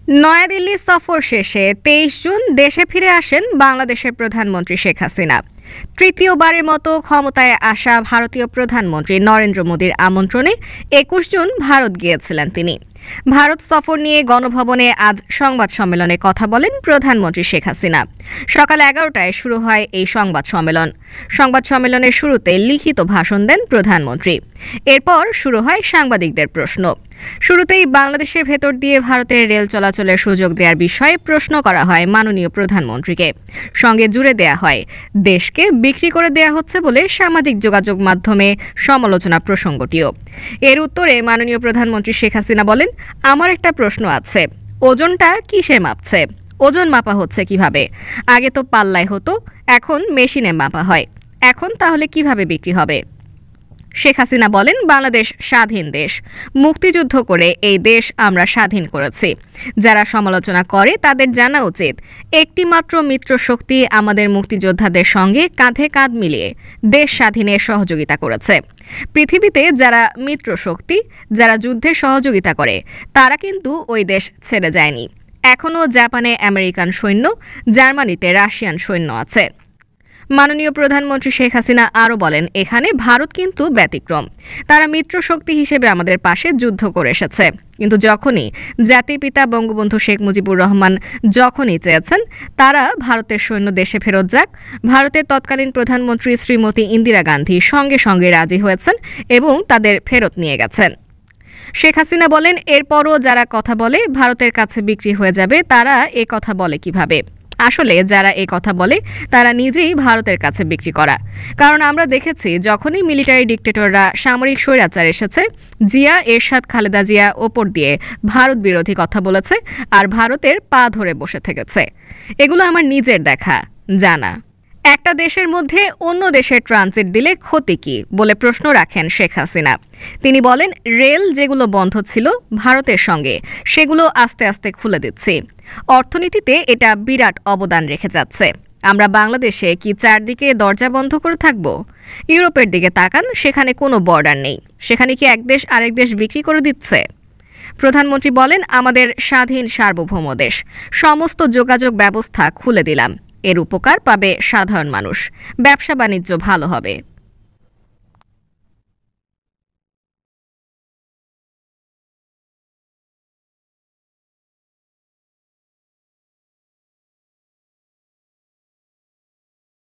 নয়াদিল্লি সফর শেষে ২৩ জুন দেশে ফিরে আসেন বাংলাদেশের প্রধানমন্ত্রী শেখ হাসিনা। তৃতীয়বারের মতো ক্ষমতায় আসা ভারতীয় প্রধানমন্ত্রী নরেন্দ্র মোদীর আমন্ত্রণে ২১ জুন ভারত গিয়েছিলেন তিনি। ভারত সফর নিয়ে গণভবনে আজ সংবাদ সম্মেলনে কথা বলেন প্রধানমন্ত্রী শেখ হাসিনা। সকাল ১১টায় শুরু হয় এই সংবাদ সম্মেলন। সংবাদ সম্মেলনের শুরুতে লিখিত ভাষণ দেন প্রধানমন্ত্রী। এরপর শুরু হয় সাংবাদিকদের প্রশ্ন। শুরুতেই বাংলাদেশের ভেতর দিয়ে ভারতের রেল চলাচলের সুযোগ দেওয়ার বিষয়ে প্রশ্ন করা হয় মাননীয় প্রধানমন্ত্রীকে। সঙ্গে জুড়ে দেয়া হয় দেশকে বিক্রি করে দেয়া হচ্ছে বলে সামাজিক যোগাযোগ মাধ্যমে সমালোচনা প্রসঙ্গটিও। এর উত্তরে মাননীয় প্রধানমন্ত্রী শেখ হাসিনা বলেন, আমার একটা প্রশ্ন আছে, ওজনটা কিসে মাপছে? ওজন মাপা হচ্ছে কিভাবে? আগে তো পাল্লায় হতো, এখন মেশিনে মাপা হয়। এখন তাহলে কিভাবে বিক্রি হবে? শেখ হাসিনা বলেন, বাংলাদেশ স্বাধীন দেশ। মুক্তিযুদ্ধ করে এই দেশ আমরা স্বাধীন করেছি। যারা সমালোচনা করে তাদের জানা উচিত, একটি মাত্র মিত্র শক্তি আমাদের মুক্তিযোদ্ধাদের সঙ্গে কাঁধে কাঁধ মিলিয়ে দেশ স্বাধীনে সহযোগিতা করেছে। পৃথিবীতে যারা মিত্র শক্তি, যারা যুদ্ধে সহযোগিতা করে, তারা কিন্তু ওই দেশ ছেড়ে যায়নি। এখনও জাপানে আমেরিকান সৈন্য, জার্মানিতে রাশিয়ান সৈন্য আছে। মাননীয় প্রধানমন্ত্রী শেখ হাসিনা আরও বলেন, এখানে ভারত কিন্তু ব্যতিক্রম। তারা মিত্র শক্তি হিসেবে আমাদের পাশে যুদ্ধ করে এসেছে, কিন্তু যখনই জাতির পিতা বঙ্গবন্ধু শেখ মুজিবুর রহমান যখনই চেয়েছেন তারা ভারতের সৈন্য দেশে ফেরত যাক, ভারতের তৎকালীন প্রধানমন্ত্রী শ্রীমতী ইন্দিরা গান্ধী সঙ্গে সঙ্গে রাজি হয়েছেন এবং তাদের ফেরত নিয়ে গেছেন। শেখ হাসিনা বলেন, এরপরও যারা কথা বলে ভারতের কাছে বিক্রি হয়ে যাবে, তারা এ কথা বলে কিভাবে? আসলে যারা এ কথা বলে তারা নিজেই ভারতের কাছে বিক্রি করা। কারণ আমরা দেখেছি, যখনই মিলিটারি ডিক্টেটররা সামরিক স্বৈরাচার এসেছে, জিয়া, এরশাদ, খালেদা জিয়া ওপর দিয়ে ভারত বিরোধী কথা বলেছে আর ভারতের পা ধরে বসে থেকেছে। এগুলো আমার নিজের দেখা, জানা। একটা দেশের মধ্যে অন্য দেশের ট্রানজিট দিলে ক্ষতি কি বলে প্রশ্ন রাখেন শেখ হাসিনা। তিনি বলেন, রেল যেগুলো বন্ধ ছিল ভারতের সঙ্গে, সেগুলো আস্তে আস্তে খুলে দিচ্ছি। অর্থনীতিতে এটা বিরাট অবদান রেখে যাচ্ছে। আমরা বাংলাদেশে কি চারদিকে দরজা বন্ধ করে থাকব? ইউরোপের দিকে তাকান, সেখানে কোনো বর্ডার নেই। সেখানে কি এক দেশ আরেক দেশ বিক্রি করে দিচ্ছে? প্রধানমন্ত্রী বলেন, আমাদের স্বাধীন সার্বভৌম দেশ, সমস্ত যোগাযোগ ব্যবস্থা খুলে দিলাম। এর উপকার পাবে সাধারণ মানুষ, ব্যবসা বাণিজ্য ভালো হবে।